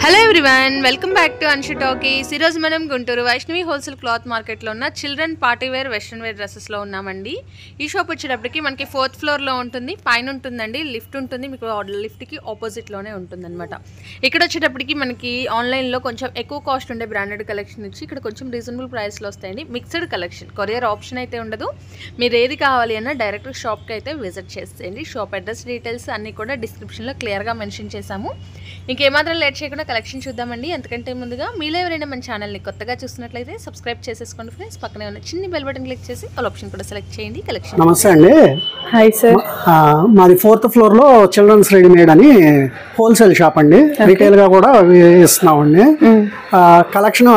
Hello everyone, welcome back to Anshu talkies. ఈరోజు మనం Guntur Vaishnavi wholesale cloth మార్కెట్లో ఉన్న children party wear western wear డ్రెస్సెస్లో ఉన్నామండి. ఈ షాప్ వచ్చేటప్పటికి మనకి 4th ఫ్లోర్లో ఉంటుంది, పైన ఉంటుందండి, లిఫ్ట్ ఉంటుంది, మీకు లిఫ్ట్కి ఆపోజిట్లోనే ఉంటుందన్నమాట. ఇక్కడ వచ్చేటప్పటికి మనకి ఆన్లైన్లో కొంచెం ఎక్కువ కాస్ట్ ఉండే బ్రాండెడ్ కలెక్షన్ ఇచ్చి ఇక్కడ కొంచెం రీజనబుల్ ప్రైస్లో వస్తాయండి. మిక్స్డ్ కలెక్షన్, కొరియర్ ఆప్షన్ అయితే ఉండదు. మీరు ఏది కావాలి అన్నా డైరెక్ట్ షాప్కి అయితే విజిట్ చేసేయండి. షాప్ అడ్రస్ డీటెయిల్స్ అన్నీ కూడా డిస్క్రిప్షన్లో క్లియర్గా మెన్షన్ చేశాము. ఇంకేమాత్రం లేట్ చేయకుండా కలెక్షన్ చూద్దామండి. అంతకంటే ముందుగా మీలో ఎవరైనా మన ఛానల్ని కొత్తగా చూస్తున్నట్లయితే సబ్స్క్రైబ్ చేసేసుకోండి ఫ్రెండ్స్. పక్కనే ఉన్న చిన్న బెల్ బటన్ క్లిక్ చేసి ఆల్ ఆప్షన్ కూడా సెలెక్ట్ చేయండి. కలెక్షన్. నమస్తే అండి. Hi sir. మాది 4th ఫ్లోర్లో చిల్డ్రన్స్ రెడీమేడ్ అని హోల్సేల్ షాప్ అండి. రీటైల్గా కూడా ఇస్తున్నామండి. కలెక్షన్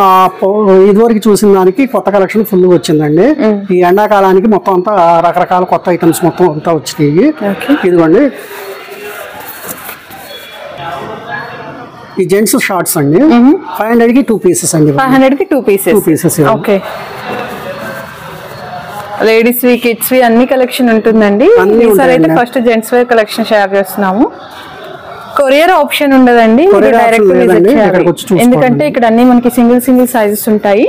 ఇదివరకు చూసిన దానికి కొత్త కలెక్షన్ ఫుల్గా వచ్చిందండి. ఈ ఎండాకాలానికి మొత్తం అంతా రకరకాల కొత్త ఐటమ్స్ మొత్తం అంతా వచ్చినాయి. ఇదిగోండి, ఈ జెంట్స్ షార్ట్స్ అండి. 500కి 2 పీసెస్ అండి. 500కి 2 పీసెస్. ఓకే, లేడీస్ వి, కిడ్స్ వి అన్ని కలెక్షన్ ఉంటుందండి. ఈసారి అయితే first gents wear collection share చేస్తున్నాము. కొరియర్ ఆప్షన్ ఉండదండి, డైరెక్ట్ విజిట్ చేయాలి. ఎందుకంటే ఇక్కడ అన్ని మనకి సింగిల్ సైజెస్ ఉంటాయి.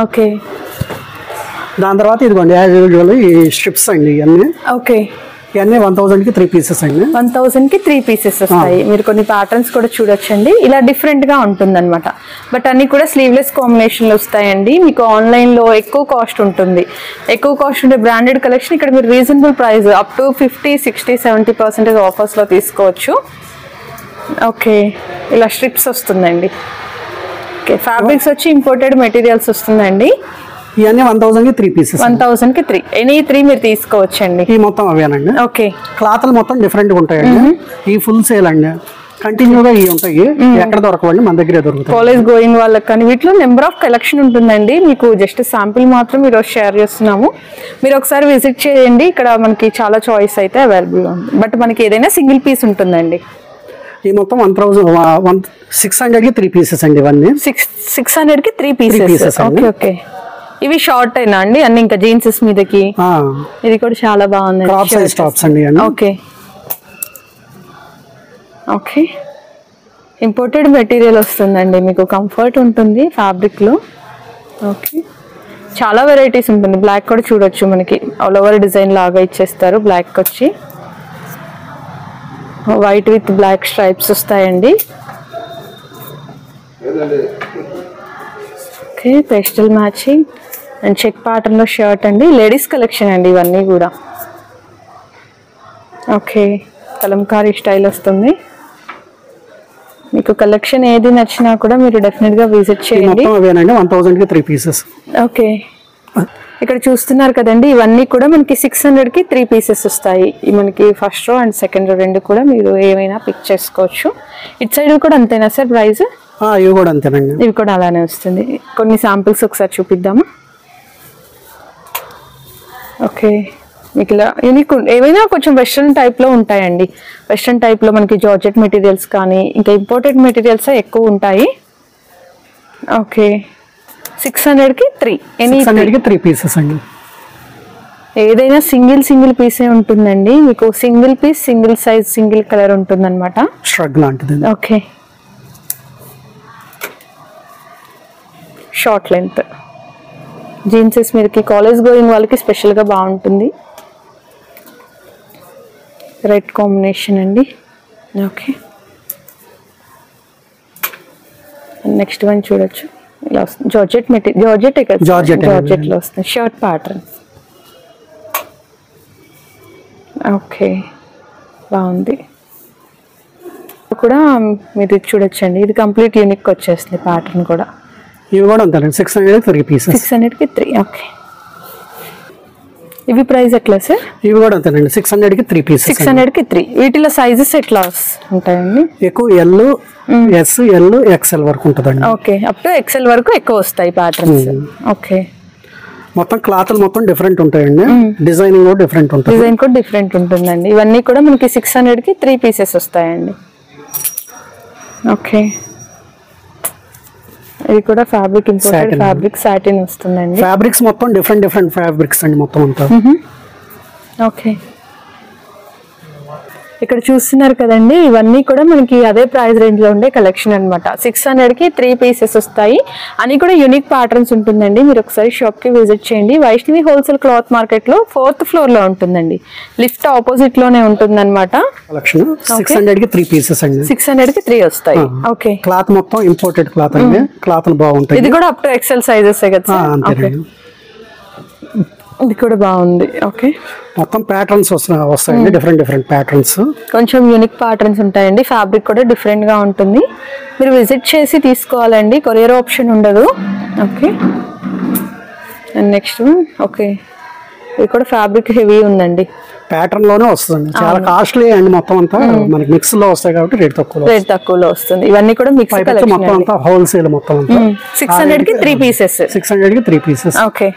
ఓకే, దాని తర్వాత ఇదిగోండి యాజ్ యూజువల్ ఈ స్ట్రిప్స్ అండి. ఇవన్నీ ఓకే, ఇవన్నీ 1000కి 3 పీసెస్ అండి. 1000కి 3 పీసెస్ వస్తాయి. మీరు కొన్ని ప్యాటర్న్స్ కూడా చూడొచ్చండి. ఇలా డిఫరెంట్ గా ఉంటుంది అనమాట. బట్ అన్ని కూడా స్లీవ్లెస్ కాంబినేషన్ లో వస్తాయండి. మీకు ఆన్లైన్ లో ఎక్కువ కాస్ట్ ఉంటుంది. ఎక్కువ కాస్ట్ ఉండే బ్రాండెడ్ కలెక్షన్ ఇక్కడ మీరు reasonable price up to 50, 60, 70% offers లో తీసుకోవచ్చు. ఓకే, ఇలా స్ట్రిప్స్ వస్తుందండి. ఓకే, ఫ్యాబ్రిక్స్ వచ్చి ఇంపోర్టెడ్ మెటీరియల్స్ వస్తుందండి. ఇవన్నీ 1000కి 3 పీసెస్. 1000కి 3, ఎనీ 3 మీరు తీసుకోవచ్చండి. ఈ మొత్తం అవేనండి. ఓకే, క్లాత్లు మొత్తం డిఫరెంట్గా ఉంటాయండి. ఈ ఫుల్ సేల్ అండి, కంటిన్యూగా ఇవి ఉంటాయి. ఎక్కడ దొరకవండి, మన దగ్గరే దొరుకుతాయి. కాలేజ్ గోయింగ్ వాళ్ళకి కానీ వీటిలో నెంబర్ ఆఫ్ కలెక్షన్ ఉంటుందండి. మీకు జస్ట్ శాంపిల్ మాత్రం ఈరోజు షేర్ చేస్తున్నాము. మీరు ఒకసారి విజిట్ చేయండి. ఇక్కడ మనకి చాలా చాయిస్ అయితే అవైలబుల్ ఉంది. బట్ మనకి ఏదైనా సింగిల్ పీస్ ఉంటుందండి. ఈ మొత్తం 600కి 3 పీసెస్ అండి. ఇవన్నీ 600కి 3 పీసెస్. ఓకే ఓకే, ఇవి షార్ట్ అయినా అండి అన్ని, ఇంకా జీన్సెస్ మీదకి. ఇది కూడా చాలా బాగుంది. క్రాప్ సైజ్ టాప్స్ అండి. ఓకే ఓకే, ఇంపోర్టెడ్ మెటీరియల్ వస్తుందండి. మీకు కంఫర్ట్ ఉంటుంది ఫ్యాబ్రిక్ లో. ఓకే, చాలా వెరైటీస్ ఉంటుంది. బ్లాక్ కూడా చూడొచ్చు, మనకి ఆల్ ఓవర్ డిజైన్ లాగా ఇచ్చేస్తారు. బ్లాక్ వచ్చి వైట్ విత్ బ్లాక్ స్ట్రైప్స్ వస్తాయండి. Okay, pastel matching and check pattern లో షర్ట్ అండి. లేడీస్ కలెక్షన్ అండి ఇవన్నీ కూడా. ఓకే, కలంకారీ స్టైల్ వస్తుంది. మీకు కలెక్షన్ ఏది నచ్చినా కూడా మీరు డెఫినెట్ గా విజిట్ చేయండి. 1000కి 3 పీసెస్. ఓకే, ఇక్కడ చూస్తున్నారు కదండి, ఇవన్నీ కూడా మనకి 600కి 3 పీసెస్ వస్తాయి. మనకి first row and second row రెండు కూడా మీరు ఏమైనా పిక్ చేసుకోవచ్చు. ఇటు సైడ్ కూడా అంతేనా సార్ ప్రైస్? ఇవి కూడా అంతేనండి. ఇవి కూడా అలానే వస్తుంది. కొన్ని శాంపిల్స్ ఒకసారి చూపిద్దామా? ఓకే, మీకు ఇలా యూనిక్ ఏవైనా కొంచెం వెస్ట్రన్ టైప్లో ఉంటాయండి. వెస్ట్రన్ టైప్లో మనకి జార్జెట్ మెటీరియల్స్ కానీ ఇంకా ఇంపోర్టెడ్ మెటీరియల్స్ ఎక్కువ ఉంటాయి. ఓకే, 600కి 3, ఎనీ 3 పీసెస్ అండి. ఏదైనా సింగిల్ పీసే ఉంటుందండి. మీకు single piece, single size, single colour ఉంటుందన్నమాట. స్ట్రగ్ లాంటిది. ఓకే, షార్ట్ లెంత్ జీన్సెస్ మీదకి, కాలేజ్ గోయింగ్ వాళ్ళకి స్పెషల్గా బాగుంటుంది. రెడ్ కాంబినేషన్ అండి. ఓకే, నెక్స్ట్ వన్ చూడొచ్చు. ఇలా వస్తుంది జార్జెట్ మెటీరియల్, జార్జెట్లో వస్తుంది షర్ట్ ప్యాటర్న్. ఓకే, బాగుంది. కూడా మీరు చూడొచ్చండి, ఇది కంప్లీట్ యూనిక్ వచ్చేస్తుంది ప్యాటర్న్ కూడా. ఇవి కూడా అంతేనండి, 600కి 3 పీసెస్. 600కి 3. ఓకే, ఇవి ప్రైస్ ఎట్లా సార్? ఇవి కూడా అంతేనండి, 600కి 3 పీసెస్. 600కి 3. వీటిలో సైజెస్ ఎట్లా ఉంటాయండి? ఎక్కువ ఎల్, ఎస్, ఎల్, ఎక్స్ఎల్ వరకు ఉంటుందండి. ఓకే, అప్ టు ఎక్స్ఎల్ వరకు ఎక్కువ వస్తాయి ప్యాటర్న్స్. ఓకే, మొత్తం క్లాత్లు మొత్తం డిఫరెంట్ ఉంటాయండి. డిజైనింగ్ కూడా డిఫరెంట్ ఉంటుంది. డిజైన్ కూడా డిఫరెంట్ ఉంటుందండి. ఇవన్నీ కూడా మనకి 600కి 3 పీసెస్ వస్తాయండి. ఓకే, ఇది కూడా ఫ్యాబ్రిక్, ఇంపోర్టెడ్ ఫ్యాబ్రిక్, సాటిన్ వస్తుందండి. ఫ్యాబ్రిక్స్ మొత్తం డిఫరెంట్ ఫ్యాబ్రిక్స్ అండి మొత్తం అంతా. ఓకే, ఇక్కడ చూస్తున్నారు కదండి, ఇవన్నీ కూడా మనకి అదే ప్రైస్ రేంజ్ లో ఉండే కలెక్షన్ అనమాట. 600 కి 3 పీసెస్ వస్తాయి. అని కూడా యూనిక్ ప్యాటర్న్స్ ఉంటుందండి. మీరు ఒకసారి షాప్ కి విజిట్ చేయండి. వైష్ణవి హోల్సేల్ క్లాత్ మార్కెట్ లో 4th ఫ్లోర్ లో ఉంటుందండి. లిఫ్ట్ ఆపోజిట్ లోనే ఉంటుంది అనమాట. కలెక్షన్ 600 కి 3 పీసెస్ అండి. 600 కి 3 వస్తాయి. ఓకే, క్లాత్ మొత్తం ఇంపోర్టెడ్ క్లాత్ అండి. క్లాత్ బాగుంటాయి. ఇది కూడా అప్ టు ఎక్సెల్ సైజెస్ కదా. ఇది కూడా బాగుంది. ఓకే, మొత్తం ప్యాటర్న్స్ వస్తాయండి. డిఫరెంట్ ప్యాటర్న్స్, కొంచెం యూనిక్ ప్యాటర్న్స్ ఉంటాయండి. ఫ్యాబ్రిక్ కూడా డిఫరెంట్ గా ఉంటుంది. మీరు విజిట్ చేసి తీసుకోవాలండి, కొరియర్ ఆప్షన్ ఉండదు. ఓకే, అండ్ నెక్స్ట్ ఓకే, ఇది కూడా ఫ్యాబ్రిక్ హెవీ ఉందండి. ప్యాటర్న్ లోనే వస్తుంది. చాలా కాస్ట్లీ అండి. మొత్తం అంతా మనకి మిక్స్ లో వస్తాయి కాబట్టి రేట్ తక్కువలో వస్తుంది. ఇవన్నీ కూడా మిక్స్ కలెక్షన్. మొత్తం అంతా హోల్సేల్. మొత్తం అంతా 600 కి 3 పీసెస్. 600 కి 3 పీసెస్. ఓకే,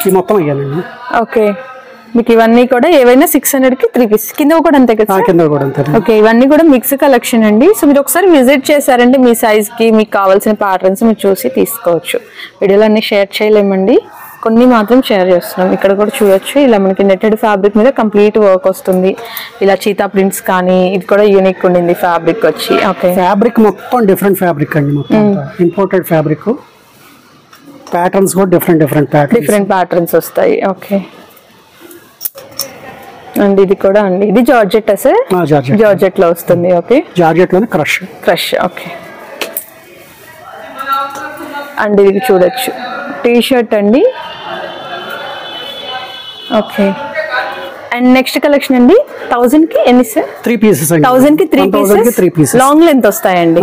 ఈ మొత్తం అయ్యానండి. ఓకే, మీకు ఇవన్నీ కూడా ఏవైనా 600 కి 3 పీసెస్. కింద కూడా అంతే కదా? కింద కూడా అంతే. ఓకే, ఇవన్నీ కూడా మిక్స్ కలెక్షన్ అండి. సో మీరు ఒకసారి విజిట్ చేశారంటే మీ సైజ్ కి మీకు కావాల్సిన ప్యాటర్న్స్ మీరు చూసి తీసుకోవచ్చు. వీడియోలో అన్ని షేర్ చేయలేమండి, కొన్ని మాత్రం షేర్ చేస్తున్నాం. ఇక్కడ కూడా చూడొచ్చు, ఇలా మనకి నెట్టెడ్ ఫ్యాబ్రిక్ మీద కంప్లీట్ వర్క్ వస్తుంది. ఇలా చీతా ప్రింట్స్ కానీ, ఇది కూడా యూనిక్ ఉండింది ఫ్యాబ్రిక్ వచ్చి. ఓకే, ఫ్యాబ్రిక్ మొత్తం డిఫరెంట్ ఫ్యాబ్రిక్ అండి. మొత్తం ఇంపోర్టెడ్ ఫ్యాబ్రిక్. ప్యాటర్న్స్ కూడా డిఫరెంట్ ప్యాటర్న్స్ వస్తాయి. ఓకే, అండ్ ఇది కూడా అండి, ఇది జార్జెట్ సార్. జార్జెట్ లో వస్తుంది. ఓకే, జార్జెట్ లోనే క్రష్. ఓకే, అండ్ ఇది చూడొచ్చు, టీ షర్ట్ అండి. ఓకే, అండ్ నెక్స్ట్ కలెక్షన్ అండి 1000 కి ఎన్ని సార్? 3 పీసెస్ అండి. 1000 కి 3 పీసెస్. లాంగ్ లెంత్ వస్తాయండి.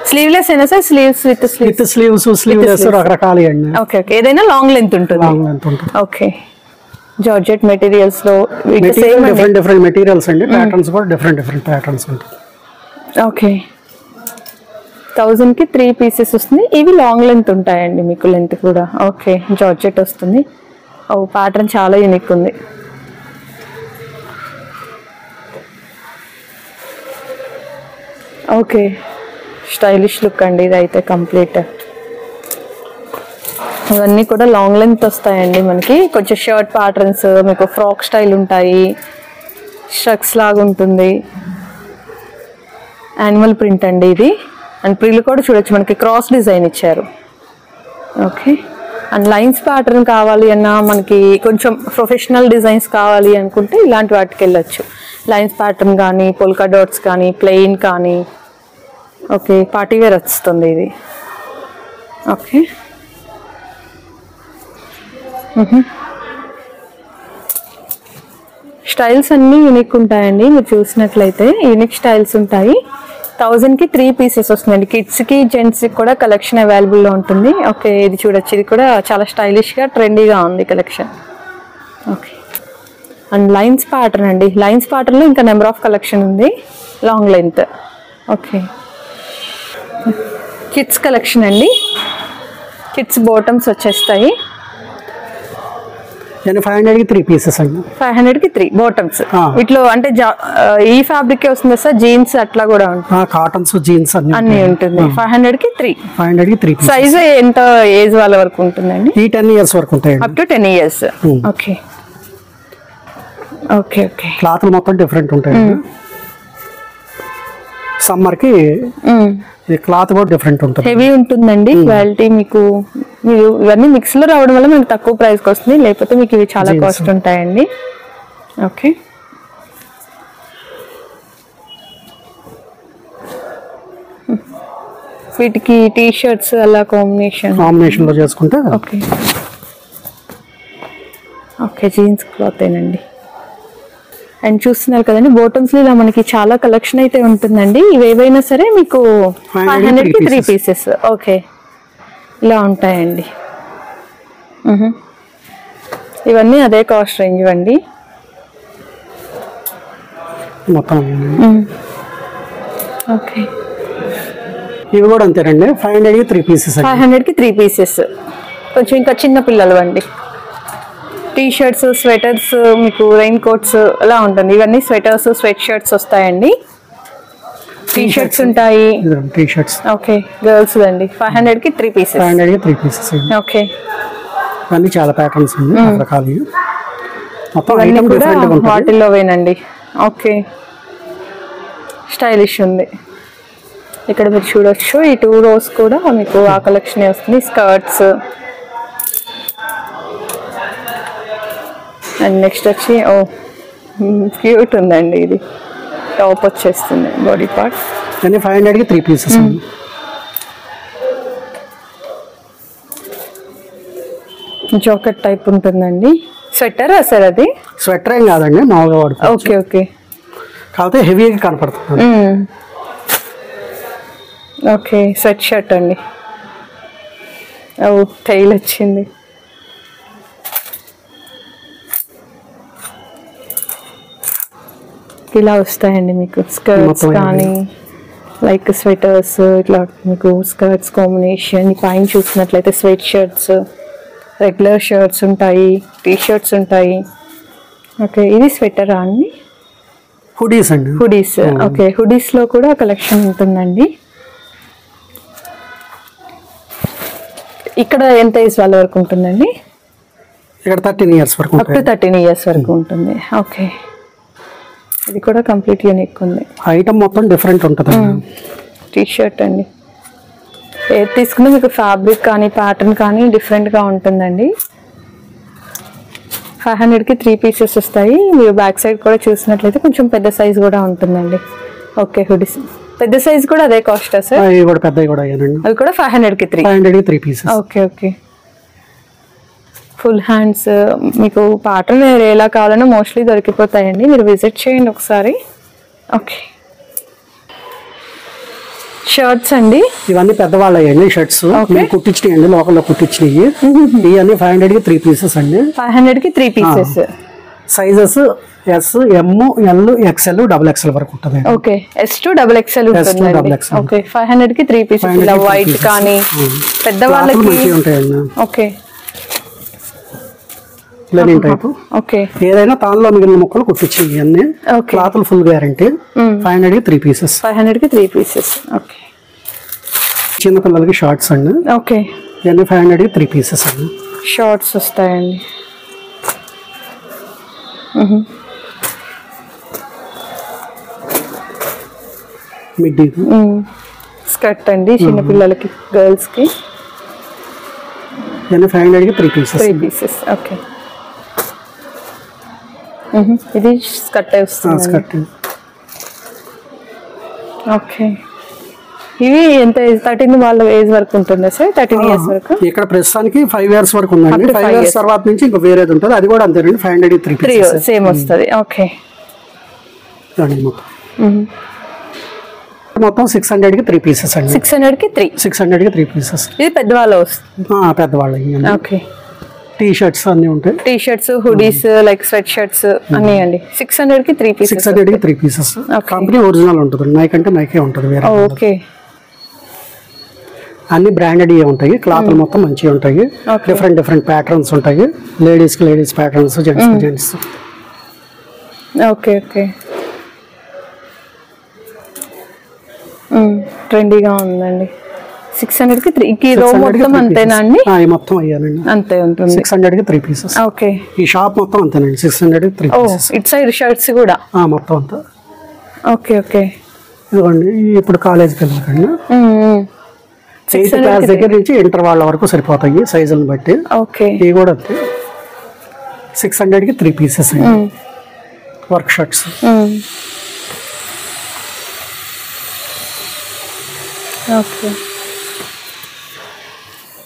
స్లీవ్లెస్ అయినా సార్? స్లీవ్స్ విత్ స్లీవ్లెస్ రకరకాలు అండి. ఓకే, ఏదైనా లాంగ్ లెంత్ ఉంటుంది. ఓకే, జార్జెట్ మెటీరియల్స్ లో డిఫరెంట్ మెటీరియల్స్ అండి. ప్యాటర్న్స్ కూడా డిఫరెంట్ ప్యాటర్న్స్ ఉంటాయి. ఓకే, 1000 కి 3 పీసెస్ వస్తుంది. ఇవి లాంగ్ లెంత్ ఉంటాయండి, మీకు లెంత్ కూడా. ఓకే, జార్జెట్ వస్తుంది. ఓ, ప్యాటర్న్ చాలా యూనిక్ ఉంది. ఓకే, స్టైలిష్ లుక్ అండి ఇదైతే కంప్లీట్. ఇవన్నీ కూడా లాంగ్ లెంత్ వస్తాయండి మనకి. కొంచెం షర్ట్ ప్యాటర్న్స్, మీకు ఫ్రాక్ స్టైల్ ఉంటాయి, స్ట్రక్స్ లాగా ఉంటుంది. యానిమల్ ప్రింట్ అండి ఇది. అండ్ ప్రిల్ కూడా చూడొచ్చు, మనకి క్రాస్ డిజైన్ ఇచ్చారు. ఓకే, అండ్ లైన్స్ ప్యాటర్న్ కావాలి అన్నా, మనకి కొంచెం ప్రొఫెషనల్ డిజైన్స్ కావాలి అనుకుంటే ఇలాంటి వాటికి వెళ్ళొచ్చు. లైన్స్ ప్యాటర్న్ కానీ, పోల్కా డాట్స్ కానీ, ప్లెయిన్ కానీ. ఓకే, పార్టీ వేర్ వస్తుంది ఇది. ఓకే, స్టైల్స్ అన్నీ యూనిక్ ఉంటాయండి. మీరు చూసినట్లయితే యూనిక్ స్టైల్స్ ఉంటాయి. 1000 కి 3 పీసెస్ వస్తుందండి. కిడ్స్ కి జెంట్స్ కి కూడా కలెక్షన్ అవైలబుల్లో ఉంటుంది. ఓకే, ఇది చూడొచ్చు, ఇది కూడా చాలా స్టైలిష్ గా ట్రెండీగా ఉంది collection. Okay, and lines pattern అండి. లైన్స్ ప్యాటర్న్ లో ఇంకా నెంబర్ ఆఫ్ కలెక్షన్ ఉంది, long length. Okay, kids collection అండి. కిడ్స్ బాటమ్స్ వచ్చేస్తాయి. 500 కి 3 పీసెస్ అండి. 500 కి 3 బాటమ్స్. వీటిలో అంటే ఈ ఫ్యాబ్రిక్ వస్తుంది సార్, జీన్స్ అట్లా కూడా ఉంటుంది. కాటన్స్, జీన్స్ అన్ని ఉంటుంది. 500 కి 3. సైజ్ ఎంత ఏజ్ వాళ్ళ వరకు ఉంటుందండి? 10 ఇయర్స్ వరకు ఉంటాయి. Up to 10 years. Okay, okay, okay. Cloth మొత్తం డిఫరెంట్ ఉంటాయి. సమ్మర్ కి క్లాత్ కూడా డిఫరెంట్ ఉంటుంది. హెవీ ఉంటుందండి క్వాలిటీ. మీకు మీరు ఇవన్నీ మిక్స్ లో రావడం వల్ల మీకు తక్కువ ప్రైస్ కి వస్తుంది, లేకపోతే మీకు ఇవి చాలా కాస్ట్ ఉంటాయండి. ఓకే, వీటికి టీ షర్ట్స్ అలా కాంబినేషన్ లో చేసుకుంటే. ఓకే, ఓకే, జీన్స్ క్లాత్ ఏనండి. అండ్ చూస్తున్నారు కదండి, బాటమ్స్ లో ఇలా మనకి చాలా కలెక్షన్ అయితే ఉంటుందండి. ఇవేవైనా సరే మీకు 500 కి 3 పీసెస్. ఓకే, ఇలా ఉంటాయండి. ఇవన్నీ అదే కాస్ట్ రేంజ్ అండి మొత్తం. ఓకే, ఇవి కూడా అంతేనండి. 500 కి 3 పీసెస్. 500 కి 3 పీసెస్. కొంచెం ఇంకా చిన్న పిల్లలు అండి. టీ షర్ట్స్, స్వెటర్స్, మీకు రెయిన్ కోట్స్ అలా ఉంటుంది. ఇవన్నీ స్వెటర్స్, స్వెట్ షర్ట్స్ వస్తాయండి. టీ షర్ట్స్ ఉంటాయి. ఓకే, గర్ల్స్ అండి. 500 కి 3 పీసెస్. 500 కి 3 పీసెస్. ఓకే, ఇవన్నీ చాలా ప్యాటర్న్స్ ఉన్నాయి, రకరకాలు. మొత్తం వాటిల్లోవేనండి. ఓకే, స్టైలిష్ ఉంది. ఇక్కడ మీరు చూడొచ్చు ఈ 2 rows కూడా మీకు ఆ కలెక్షన్ వస్తుంది. స్కర్ట్స్ అండ్ నెక్స్ట్ వచ్చి క్యూట్ ఉందండి, ఇది టాప్ వచ్చేస్తుంది బాడీ పార్ట్. 500కి 3 pieces. జాకెట్ టైప్ ఉంటుందండి. స్వెటరా సార్ అది? స్వెటర్ ఏం కాదండి, మామూలుగా వాడుతుంది. ఓకే ఓకే, కాకపోతే హెవీగా కనపడుతుంది. ఓకే, స్వెట్ షర్ట్ అండి. టైల్ వచ్చింది. ఇలా వస్తాయండి మీకు స్కర్ట్స్ కానీ లైక్ స్వెటర్స్, ఇట్లా మీకు స్కర్ట్స్ కాంబినేషన్. పైన చూసినట్లయితే స్వెట్ షర్ట్స్, రెగ్యులర్ షర్ట్స్ ఉంటాయి, టీ షర్ట్స్ ఉంటాయి. ఓకే, ఇది స్వెటరా అండి? హుడీస్ అండి. హుడీస్. ఓకే, హుడీస్లో కూడా కలెక్షన్ ఉంటుందండి. ఇక్కడ ఎంత ఏజ్ వాళ్ళ వరకు ఉంటుందండి? ఇక్కడ 13 years వరకు అప్ టు 13 years వరకు ఉంటుంది. ఓకే, ఇది కూడా కంప్లీట్ యూనిక్ ఉంది. ఐటమ్ మొత్తం డిఫరెంట్ ఉంటుంది. టీ షర్ట్ అండి, ఏది తీసుకున్నా మీకు ఫ్యాబ్రిక్ కానీ ప్యాటర్న్ కానీ డిఫరెంట్గా ఉంటుందండి. 500కి 3 pieces వస్తాయి. మీరు బ్యాక్ సైడ్ కూడా చూసినట్లయితే కొంచెం పెద్ద సైజ్ కూడా ఉంటుందండి. ఓకే, హుడీస్ పెద్ద సైజ్ కూడా అదే కాస్టా సార్? అవి కూడా పెద్దవి కూడా అయ్యానండి. అవి కూడా 500కి 3. 500కి 3 pieces. Okay okay, full hands మీకు ప్యాటర్న్ ఎలా కావాలన్నా మోస్ట్లీ దొరికిపోతాయండి. మీరు విజిట్ చేయండి ఒకసారి. ఓకే, షర్ట్స్ అండి. ఇవన్నీ పెద్దవాళ్ళు అయ్యండి షర్ట్స్. కుట్టించినాయండి, లోకల్లో కుట్టించినవి. ఇవన్నీ 500కి 3 pieces అండి. 500కి 3 pieces. Sizes S, M, L, XL, XXL వరకు ఉంటుంది. ఓకే, S to XXL ఉంటుంది. ఓకే, 500కి 3 pieces. ఇలా వైట్ కానీ పెద్దవాళ్ళకి ఉంటాయండి. Okay, Lenin type. ఓకే, ఏదైనా తానులో మిగిలిన ముక్కలు కుట్టించినవి ఇవన్నీ. Cloth full guarantee. 500కి 3 pieces. 500కి 3 pieces. ఓకే, చిన్నపిల్లలకి షార్ట్స్ అండి. ఓకే, ఇవన్నీ 500కి 3 pieces అండి. షార్ట్స్ వస్తాయండి. మిడ్డీ స్కర్ట్ అండి, చిన్నపిల్లలకి, గర్ల్స్కి. ఇవన్నీ 500కి 3 pieces. 3 pieces. ఓకే, ఇది స్కర్ట్ వస్తుంది. స్కర్ట్. ఓకే, ఇవి ఎంత ఏజ్? 13 వాళ్ళ ఏజ్ వరకు ఉంటుందా సార్? 13 years వరకు. ఇక్కడ ప్రస్తుతానికి 5 years వరకు ఉందండి. 5 years తర్వాత నుంచి ఇంకా వేరేది ఉంటుంది, అది కూడా అంతేనండి. 500కి 3 pieces. సేమ్ వస్తుంది. ఓకే, మొత్తం 600కి 3 pieces అండి. 600కి 3. 600కి 3 pieces. ఇది పెద్దవాళ్ళు వస్తుంది. పెద్దవాళ్ళు. ఓకే, టీ షర్ట్స్ అన్ని ఉంటాయి. T shirts, hoodies, like sweat shirts అన్ని అండి. 600కి 3 pieces. 600కి 3 pieces. కంపెనీ ఒరిజినల్ ఉంటుంది, నైక్ అంటే నైకే ఉంటుంది, వేరే. ఓకే, అన్ని బ్రాండెడ్ ఉంటాయి. క్లాత్లు మొత్తం మంచిగా ఉంటాయి. డిఫరెంట్ ప్యాటర్న్స్ ఉంటాయి. లేడీస్కి లేడీస్ ప్యాటర్న్స్, జెంట్స్కి జెంట్స్. ఓకే ఓకే, ట్రెండీగా ఉందండి. 600కి 3. ఈ రో మొత్తం అంతేనా అండి? మొత్తం అయ్యానండి, అంతే ఉంటుంది. 600కి 3 pieces. ఓకే, ఈ షాప్ మొత్తం అంతేనండి. 600కి 3 pieces. ఇట్ సైడ్ షర్ట్స్ కూడా మొత్తం అంతా. ఓకే ఓకే, ఇదిగోండి ఇప్పుడు కాలేజీకి వెళ్ళకండి. 8th class దగ్గర నుంచి ఇంటర్ వాళ్ళ వరకు సరిపోతాయి సైజులను బట్టి. ఓకే, ఇవి కూడా అంతే. 600కి 3 pieces అండి. Work shirts. ఓకే,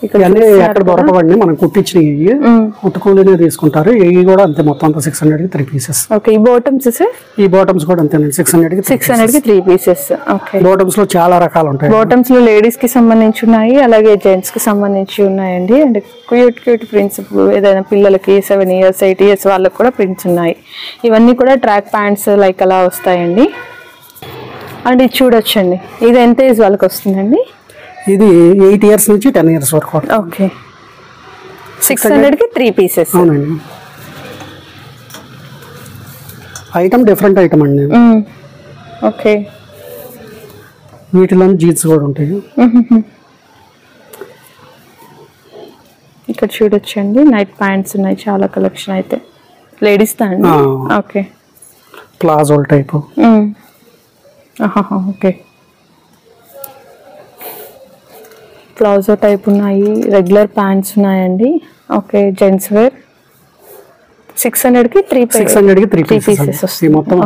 ఇవన్నీ ఎక్కడ దొరకవండి, మనం కుట్టించినవి. కుట్టుకూలినే తీసుకుంటారు. ఇవి కూడా అంతే, మొత్తం అంతా 600కి 3 pieces. ఓకే, ఈ బాటమ్స్ సార్? ఈ బాటమ్స్ కూడా అంతేనండి, 600కి 3 pieces. ఓకే, బాటమ్స్ లో చాలా రకాలు ఉంటాయి. బాటమ్స్ లో లేడీస్ కి సంబంధించి ఉన్నాయి, అలాగే జెంట్స్ కి సంబంధించి ఉన్నాయండి. అండ్ క్యూట్ ప్రింట్స్, ఏదైనా పిల్లలకి 7 years 8 years వాళ్ళకి కూడా ప్రింట్స్ ఉన్నాయి. ఇవన్నీ కూడా ట్రాక్ ప్యాంట్స్ లైక్ అలా వస్తాయండి. అండ్ ఇది చూడొచ్చండి, ఇది ఎంత ఏజ్ వాళ్ళకి వస్తుందండి? ఇది 8 years నుంచి 10 years వరకు. ఓకే, 600కి 3 pieces. అవునండి. ఐటమ్ డిఫరెంట్ ఐటమ్ అండి. ఓకే, వీటిలో జీన్స్ కూడా ఉంటాయి. ఇక్కడ చూడొచ్చండి, నైట్ ప్యాంట్స్ ఉన్నాయి, చాలా కలెక్షన్ అయితే లేడీస్ అండి. Okay, palazzo type. Okay, palazzo type ఉన్నాయి, రెగ్యులర్ ప్యాంట్స్ ఉన్నాయండి. ఓకే, జెంట్స్ వేర్ 600కి 3 పీసెస్ వస్తాయి మొత్తం.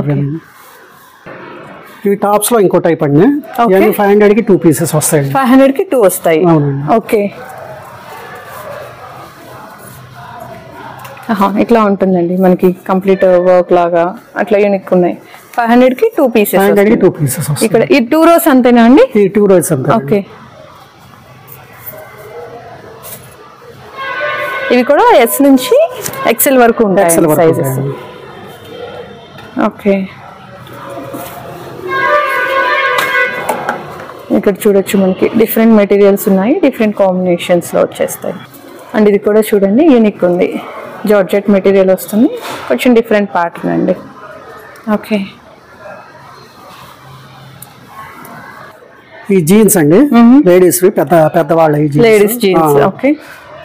ఇవి టాప్స్ లో ఇంకో టైప్ అండి. 500కి 2 పీసెస్ వస్తాయి. 500కి 2 వస్తాయి. ఓకే, ఇట్లా ఉంటుందండి మనకి కంప్లీట్ వర్క్ లాగా అట్లా యూనిక్ ఉన్నాయి. 500కి 2 పీసెస్. ఇక్కడ ఈ 2 రోస్ అంతేనా అండి? ఈ 2 రోస్ అంతే. ఓకే, ఇవి కూడా ఎస్ నుంచి ఎక్సెల్ వరకు ఉంటాయి సైజెస్. ఓకే, ఇక్కడ చూడొచ్చు మనకి డిఫరెంట్ మెటీరియల్స్ ఉన్నాయి, డిఫరెంట్ కాంబినేషన్స్లో వచ్చేస్తాయి. అండ్ ఇది కూడా చూడండి యూనిక్ ఉంది, జార్జెట్ మెటీరియల్ వస్తుంది, కొంచెం డిఫరెంట్ ప్యాటర్న్ అండి. ఓకే, ఈ జీన్స్ అండి లేడీస్ పెద్దవాళ్ళ లేడీస్ జీన్స్. ఓకే,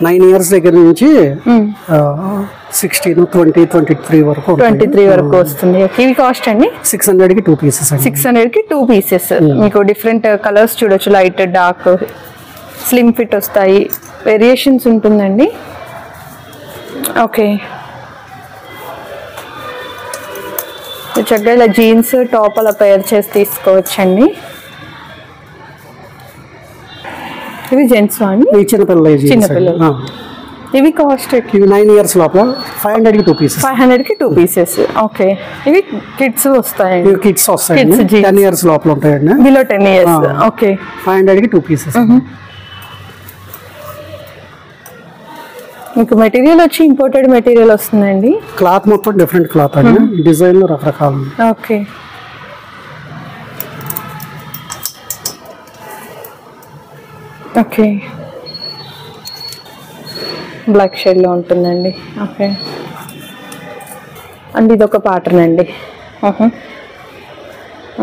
9 years దగ్గర నుంచి 16, 20, 23 వరకు వస్తుంది. ఇవి కాస్ట్ అండి 600కి 2 పీసెస్. 600కి 2 పీసెస్. మీకు డిఫరెంట్ కలర్స్ చూడొచ్చు, లైట్, డార్క్, స్లిమ్ ఫిట్ వస్తాయి, వేరియేషన్స్ ఉంటుందండి. ఓకే, చక్కగా ఇలా జీన్స్ టాప్ అలా పేర్ చేసి తీసుకోవచ్చండి. ఇవి జెంట్స్ అండి, చిన్నపిల్లలు. ఇవి కాస్ట్ ఇవి 9 years లోపల 500కి 2 పీసెస్. 500కి 2 పీసెస్. ఓకే, ఇవి కిడ్స్ వస్తాయండి. కిడ్స్ వస్తాయి 10 years లోపల ఉంటాయండి, బిలో 10 years. ఓకే, 500కి 2 పీసెస్. మీకు మెటీరియల్ వచ్చి ఇంపోర్టెడ్ మెటీరియల్ వస్తుందండి. క్లాత్ మొత్తం డిఫరెంట్ క్లాత్ అండి, డిజైన్లు రకరకాలు. ఓకే, ఓకే, బ్లాక్ షేడ్లో ఉంటుందండి. ఓకే, అండ్ ఇది ఒక ప్యాటర్న్ అండి.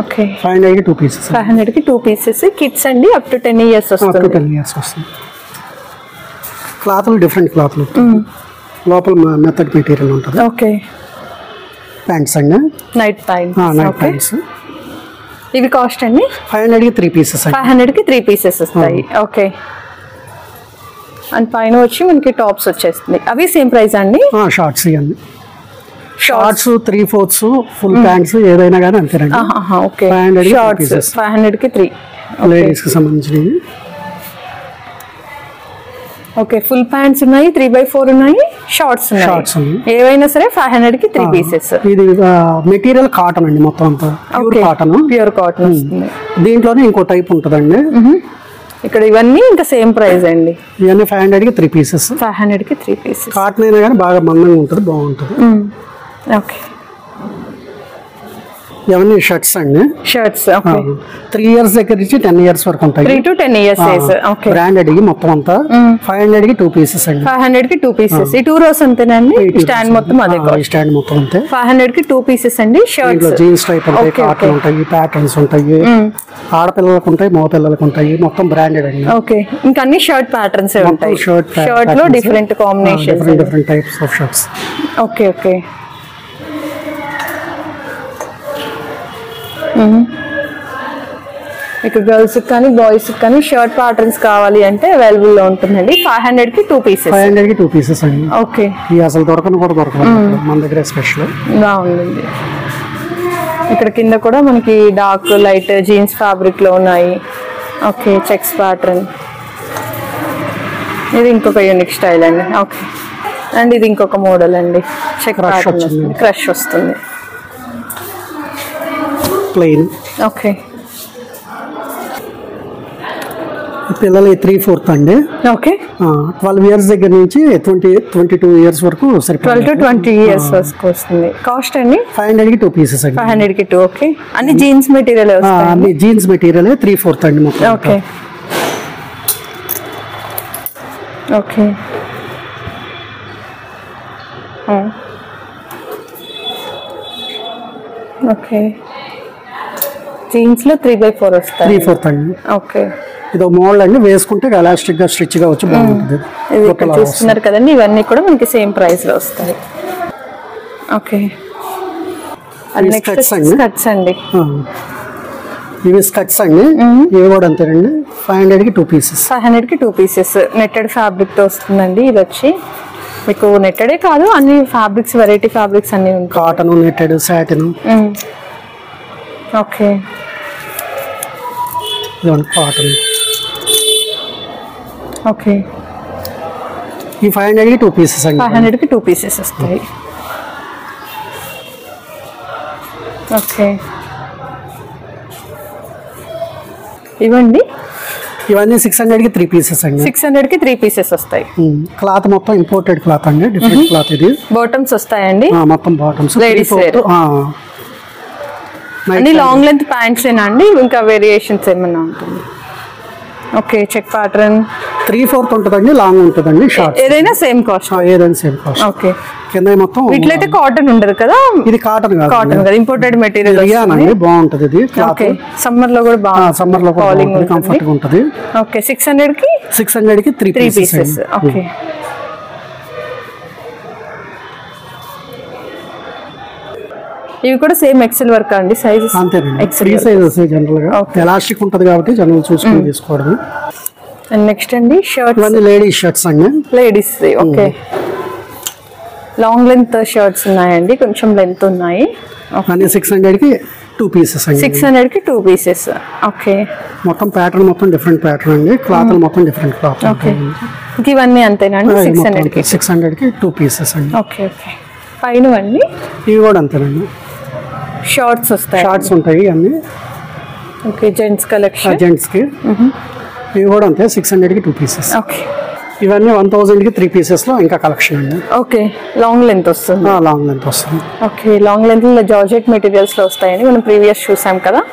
ఓకే, 500కి 2 పీసెస్. 500కి 2 పీసెస్. కిడ్స్ అండి అప్ టు 10 years వస్తుంది. 10 years వస్తుంది. క్లాత్లు డిఫరెంట్ క్లాత్లు, లోపల మెథడ్ మెటీరియల్ ఉంటుంది. ఓకే, ప్యాంట్స్ అండి, నైట్ ప్యాంట్స్. ఇవి కాస్ట్ అండి 500కి 3 పీసెస్. 500కి 3 పీసెస్ వస్తాయి. ఓకే, అండ్ పైన వచ్చి మనకి టాప్స్ వచ్చేస్తుంది. అవి సేమ్ ప్రైస్ అండి? షార్ట్స్ ఇవన్నీ షార్ట్స్ 3/4 ఫుల్ ప్యాంట్స్ ఏదైనా కానీ అంతేనండి. ఓకే, షార్ట్స్ 500కి 3 లేడీస్ కి సంబంధించినవి. ఓకే, ఫుల్ ప్యాంట్స్ ఉన్నాయి, 3/4 ఉన్నాయి, షార్ట్స్ ఉన్నాయి, ఏవైనా సరే 500కి 3 పీసెస్. ఇది మెటీరియల్ కాటన్ అండి, మొత్తం అంతా ప్యూర్ కాటన్ వస్తుంది. దీంట్లోనే ఇంకో టైప్ ఉంటుందండి. ఇక్కడ ఇవన్నీ ఇంకా సేమ్ ప్రైస్ అండి. ఇవన్నీ 500కి 3 పీసెస్. 500కి 3 పీసెస్. కాటన్ అయినా కానీ బాగా మందంగా ఉంటుంది, బాగుంటుంది. ఓకే, ఇవన్నీ షర్ట్స్ అండి. షర్ట్స్ 3 years దగ్గర నుంచి 10 years వరకు ఉంటాయి. 3 to 10 years size. Okay, branded మొత్తం అంతా 500కి 2 పీసెస్ అండి. 500కి 2 పీసెస్. ఈ 2 rows అంతేనండి, స్టాండ్ మొత్తం అదే కాస్ట్. స్టాండ్ మొత్తం అంతే. 500కి 2 పీసెస్ అండి. షర్ట్స్ జీన్స్ టైప్ ఉంటాయి, కాటన్ ఉంటాయి, ప్యాటర్న్స్ ఉంటాయి, ఆడపిల్లలకు ఉంటాయి, మగ పిల్లలకు ఉంటాయి, మొత్తం బ్రాండెడ్ అండి. ఓకే, ఇంకా అన్ని షర్ట్ ప్యాటర్న్స్ ఉంటాయి. షర్ట్ లో different combinations, different types of shirts. Okay, okay, ఇక్కడ గర్ల్స్ కానీ బాయ్స్ కానీ షర్ట్ ప్యాటర్న్స్ కావాలి అంటే అవైలబుల్ లో ఉంటుందండి. 500కి 2 పీసెస్. 500కి 2 పీసెస్ అండి. ఓకే, ఇది అసలు దొరకను కూడా దొరకదు మన దగ్గర, స్పెషల్ బాగుంది. ఇక్కడ కింద కూడా మనకి డార్క్ లైట్ జీన్స్ ఫ్యాబ్రిక్ లో ఉన్నాయి. Okay, checks pattern. ఇది ఇంకొక యూనిక్ స్టైల్ అండి. ఓకే, అండ్ ఇది ఇంకొక మోడల్ అండి, చెక్ ప్యాటర్న్, క్రష్ వస్తుంది, ప్లెయిన్. ఓకే, పిల్లలు 3/4 అండి. ఓకే, 12 years దగ్గర నుంచి 22 years వరకు. 12 to 20 years వరకు వస్తుంది. కాస్ట్ అండి 500కి 2 పీసెస్ అండి. 500కి 2. ఓకే, అన్ని జీన్స్ మెటీరియల్, అన్ని జీన్స్ మెటీరియల్ 3/4 అండి మొత్తం. ఓకే, ఓకే, ఓకే, జీన్స్ లో 3/4 వస్తాయి. 3/4 అండి. ఓకే, ఇది మోడల్ అండి, వేసుకుంటే ఎలాస్టిక్ గా స్టిచ్ గా వచ్చి బాగుంటుంది. చూస్తున్నారు కదండి, ఇవన్నీ కూడా మనకి సేమ్ ప్రైస్ లో వస్తాయి. ఓకే, ఇవి నెక్స్ట్ స్కర్ట్స్ అండి. స్కర్ట్స్ అండి. ఇవి స్కర్ట్స్ అండి. ఇవి కూడా అంతేనండి. 500కి 2 పీసెస్. 500కి 2 పీసెస్ నెట్టెడ్ ఫ్యాబ్రిక్ తో వస్తుందండి. ఇది వచ్చి మీకు నెట్టెడే కాదు, అన్ని ఫ్యాబ్రిక్స్, వెరైటీ ఫ్యాబ్రిక్స్ అన్ని ఉంటాయి. Cotton, netted, satin. ఓకే, ఇదిగోండి కాటన్. ఓకే, ఈ 500కి 2 పీసెస్ అండి. 500కి 2 పీసెస్ వస్తాయి. ఓకే, ఇవ్వండి. ఇవన్నీ 600కి 3 పీసెస్ అండి. 600కి 3 పీసెస్ వస్తాయి. క్లాత్ మొత్తం ఇంపోర్టెడ్ క్లాత్ అండి. డిఫరెంట్ క్లాత్ ఇది. బాటమ్స్ వస్తాయండి. మొత్తం బాటమ్స్. Ladies wear. అన్ని లాంగ్ లెంత్ ప్యాంట్స్ ఏనా అండి, ఇంకా వేరియేషన్స్ ఏమైనా ఉంటుంది? ఓకే, చెక్ ప్యాటర్న్ 3/4 ఉంటుందండి, లాంగ్ ఉంటుందండి, షార్ట్. ఏదైనా సేమ్ కాస్ట్. ఏదైనా సేమ్ కాస్ట్. ఓకే, కింద మొత్తం వీటిలో కాటన్ ఉండదు కదా? ఇది కాటన్ కాదు, కాటన్ కదా, ఇంపోర్టెడ్ మెటీరియల్. అండి బాగుంటది ఇది. ఓకే, సమ్మర్ లో కూడా బాగా, సమ్మర్ లో కంఫర్ట్ గా ఉంటది. ఓకే, 600కి 3 పీసెస్. ఓకే, ఇవి కూడా సేమ్ ఎక్సెల్ వర్క్ అండి, సైజెస్ అంతేనండి. ఫ్రీ సైజెస్ జనరల్ గా. ఎలాస్టిక్ ఉంటది కాబట్టి జనరల్ చూసుకొని తీసుకోవడం. అండ్ నెక్స్ట్ అండి షర్ట్స్. ఇవన్నీ లేడీస్ షర్ట్స్ అండి. Ladies. Okay, long length shirts ఉన్నాయండి, కొంచెం లెంత్ ఉన్నాయి. అన్ని 600కి 2 పీసెస్ అండి. 600కి 2 పీసెస్. ఓకే, మొత్తం ప్యాటర్న్ మొత్తం డిఫరెంట్ ప్యాటర్న్ అండి. క్లాత్ మొత్తం డిఫరెంట్ క్లాత్. ఓకే, ఇవన్నీ అంతేనండి. 600కి 2 పీసెస్ అండి. ఓకే, ఓకే, పైన అండి ఇవి కూడా అంతేనండి. షార్ట్స్ వస్తాయి. షార్ట్స్ ఉంటాయి అన్ని. Okay, gents collection. జెంట్స్ కి ఇవి కూడా అంతే. 600కి 2 పీసెస్. ఓకే, ఇవన్నీ 1000కి 3 పీసెస్ లో ఇంకా కలెక్షన్ అండి. ఓకే, లాంగ్ లెంత్ వస్తుంది. లాంగ్ లెంత్ వస్తుంది. ఓకే, లాంగ్ లెంత్ లో జార్జెట్ మెటీరియల్స్ లో వస్తాయండి. మనం ప్రీవియస్ చూసాం కదా,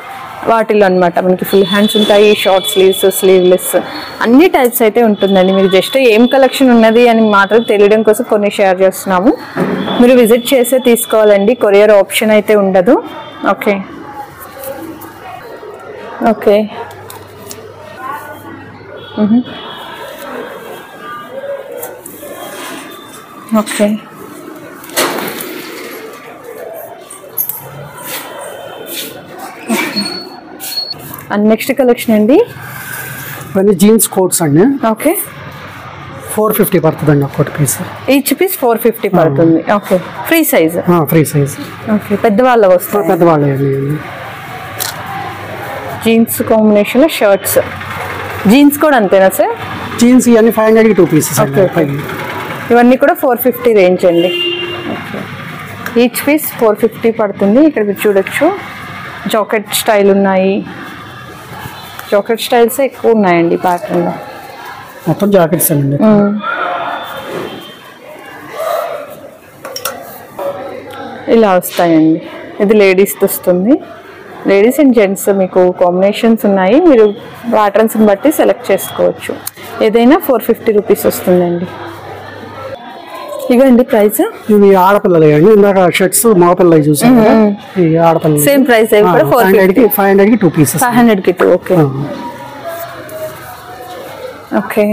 వాటిలో అన్నమాట. మనకి ఫుల్ హ్యాండ్స్ ఉంటాయి, షార్ట్ స్లీవ్స్, స్లీవ్లెస్, అన్ని టైప్స్ అయితే ఉంటుందండి. మీకు జస్ట్ ఏం కలెక్షన్ ఉన్నది అని మాత్రం తెలియడం కోసం కొన్ని షేర్ చేస్తున్నాము. మీరు విజిట్ చేసే తీసుకోవాలండి, కొరియర్ ఆప్షన్ అయితే ఉండదు. Okay, okay, okay, and next collection అండి. ఇవన్నీ జీన్స్ కోట్స్ అండి. ఓకే, 450 పడుతుందండి ఒక్కటి పీస్. ఈచ్ పీస్ 450 పడుతుంది. Okay, free size. Free size. Okay, పెద్దవాళ్ళ వస్తాయి. పెద్దవాళ్ళు. జీన్స్ కాంబినేషన్ లో షర్ట్స్. జీన్స్ కూడా అంతేనా సార్? జీన్స్ ఇవన్నీ 500కి 2 పీసెస్. ఇవన్నీ కూడా 450 రేంజ్ అండి. ఓకే, ఈచ్ పీస్ 450 పడుతుంది. ఇక్కడ మీరు చూడొచ్చు, జాకెట్ స్టైల్ ఉన్నాయి. జాకెట్ స్టైల్స్ ఎక్కువ ఉన్నాయండి ప్యాటర్న్. మొత్తం జాకెట్స్ అండి. ఇలా వస్తాయండి. ఇది లేడీస్ వస్తుంది. లేడీస్ అండ్ జెంట్స్ మీకు కాంబినేషన్స్ ఉన్నాయి. మీరు ప్యాటర్న్స్ని బట్టి సెలెక్ట్ చేసుకోవచ్చు. ఏదైనా 450 రూపీస్ వస్తుందండి. ఇవండి ప్రైస్. ఇవి ఆడపిల్లలు అండి. ఇందాక షర్ట్స్ మగపిల్లలు చూసాను. ఈ ఆడపిల్లలు సేమ్ ప్రైస్. 500కి 2 పీసెస్. 500కి 2. ఓకే, ఓకే,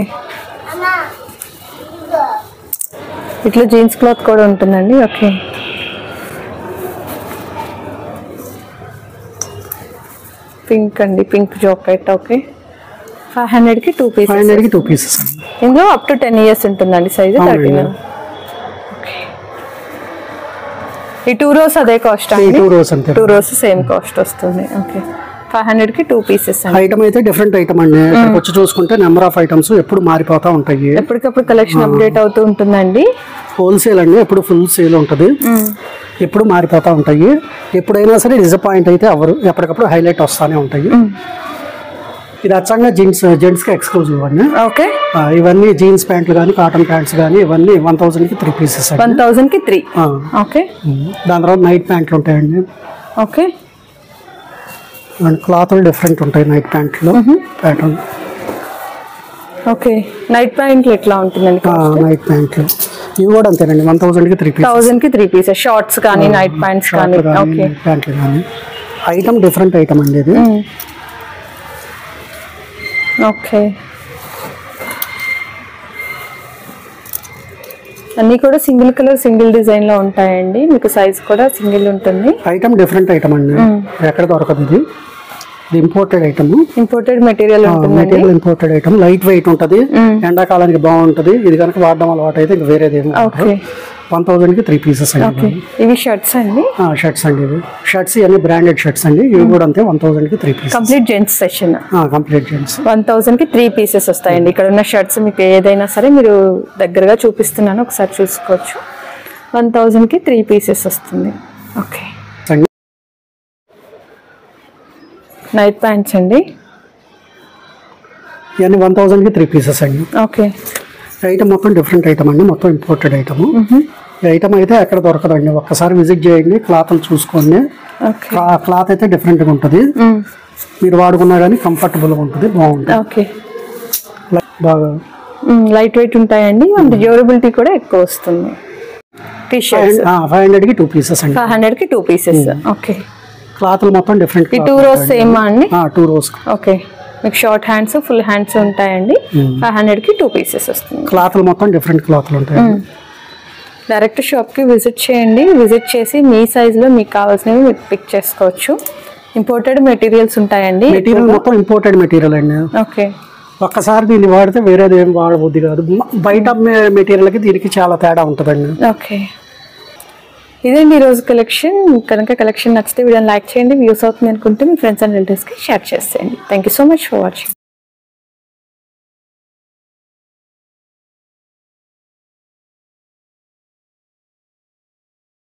ఇట్లా జీన్స్ క్లాత్ కూడా ఉంటుందండి. ఓకే, పింక్ అండి, పింక్ జాకెట్. ఓకే, 500కి 2 పీసెస్. 500కి 2 పీసెస్. ఇందులో అప్ టు 10 ఇయర్స్ ఉంటుందండి సైజ్. 13. ఓకే, ఈ 2 రోస్ అదే కాస్ట్ అండి. 2 రోస్ సేమ్ కాస్ట్ వస్తుంది. ఓకే, 500కి 2 పీసెస్. ఐటమ్ అయితే డిఫరెంట్ ఐటమ్ అండి. వచ్చి చూసుకుంటే నెంబర్ ఆఫ్ ఐటమ్స్ ఎప్పుడు మారిపోతా ఉంటాయి. ఎప్పటికప్పుడు కలెక్షన్ అప్డేట్ అవుతూ ఉంటుందండి. హోల్సేల్ అండి, ఎప్పుడు ఫుల్ సేల్ ఉంటుంది. ఎప్పుడు మారిపోతా ఉంటాయి. ఎప్పుడైనా సరే డిసప్పాయింట్ అయితే ఎవరు, ఎప్పటికప్పుడు హైలైట్ వస్తానే ఉంటాయి. ఇది అచ్చంగా జెంట్స్ కి ఎక్స్క్లూజివ్ అండి. ఓకే, ఇవన్నీ జీన్స్ ప్యాంట్లు కానీ, కాటన్ ప్యాంట్స్ కానీ, ఇవన్నీ 1000కి 3 పీసెస్. 1000కి 3. ఓకే, దాని తర్వాత నైట్ ప్యాంట్లు ఉంటాయండి. ఓకే, క్లాత్ డిఫరెంట్ ఉంటాయి నైట్ ప్యాంట్లో ప్యాటర్న్. ఓకే, నైట్ ప్యాంట్లు ఎట్లా ఉంటుందండి? నైట్ ప్యాంట్లు ఇవి కూడా అంతేనండి. 1000కి 3 పీసెస్. 1000కి 3 పీసెస్. షార్ట్స్ కానీ, నైట్ ప్యాంట్స్ కానీ. ఓకే, ప్యాంట్లు కానీ. ఐటమ్ డిఫరెంట్ ఐటమ్ అండి ఇది. ఓకే, అన్ని కూడా సింగిల్ కలర్ సింగిల్ డిజైన్ లో ఉంటాయండి. మీకు సైజ్ కూడా సింగిల్ ఉంటుంది. ఐటమ్ డిఫరెంట్ ఐటమ్ అండి, ఎక్కడ దొరకదు. ఇది ఇంపోర్టెడ్ ఐటమ్, ఇంపోర్టెడ్ మెటీరియల్ ఉంటుంది. Material imported item, light weight ఉంటది, ఎండాకాలానికి బాగుంటది. ఇది కనుక వాడడం అలవాటు అయితే ఇంకా వేరేది ఏమో. 1000 కి 3 పీసెస్ అండి. ఇవి షర్ట్స్ అండి. షర్ట్స్ అండి, ఇవి షర్ట్స్ ఇవన్నీ బ్రాండెడ్ షర్ట్స్ అండి. ఇవి కూడా అంతే 1000 కి 3 pieces. Complete gents section. Complete gents 1000 కి 3 పీసెస్ వస్తాయండి. ఇక్కడ ఉన్న షర్ట్స్ మీకు ఏదైనా సరే మీరు దగ్గరగా చూపిస్తున్నాను, ఒకసారి చూసుకోవచ్చు. 1000 కి 3 పీసెస్ వస్తుంది. ఓకే, నైట్ ప్యాంట్స్ అండి. ఇవన్నీ 1000 కి 3 పీసెస్ అండి. ఓకే, ఐటమ్ మొత్తం డిఫరెంట్ ఐటమ్ అండి, మొత్తం ఇంపోర్టెడ్ ఐటమ్. ఈ ఐటమ్ అయితే ఎక్కడ దొరకదండి, ఒక్కసారి విజిట్ చేయండి, క్లాత్లు చూసుకోండి. క్లాత్ అయితే డిఫరెంట్గా ఉంటుంది, మీరు వాడుకున్నా కానీ కంఫర్టబుల్గా ఉంటుంది, బాగుంటుంది. ఓకే, బాగా లైట్ వెయిట్ ఉంటాయండి, అండ్ డ్యూరబిలిటీ కూడా ఎక్కువ వస్తుంది. టీ-షర్ట్స్ 500 కి 2 పీసెస్ అండి. 500 కి 2 పీసెస్. ఓకే, క్లాత్లు మొత్తం డిఫరెంట్. ఈ 2 రోస్ సేమ్ అండి? 2 రోస్. ఓకే, మీకు షార్ట్ హ్యాండ్స్ ఫుల్ హ్యాండ్స్ ఉంటాయండి. 500 కి 2 పీసెస్ వస్తుంది. క్లాత్లు మొత్తం డిఫరెంట్ క్లాత్లు ఉంటాయి. డైరెక్ట్ షాప్ కి విజిట్ చేయండి, విజిట్ చేసి మీ సైజ్ లో మీకు కావాల్సినవి మీరు పిక్ చేసుకోవచ్చు. ఇంపోర్టెడ్ మెటీరియల్స్ ఉంటాయండి. మెటీరియల్ మొత్తం ఇంపోర్టెడ్ మెటీరియల్ అండి. ఓకే, ఒక్కసారి దీన్ని వాడితే వేరేది ఏం వాడబుద్ధి కాదు. బయట మెటీరియల్కి దీనికి చాలా తేడా ఉంటుందండి. ఓకే, ఇదండి ఈరోజు కలెక్షన్. కనుక కలెక్షన్ నచ్చితే వీడియోని లైక్ చేయండి, వ్యూస్ అవుతుంది అనుకుంటే మీ ఫ్రెండ్స్ అండ్ రిలేటివ్స్కి షేర్ చేసేయండి. Thank you so much for watching.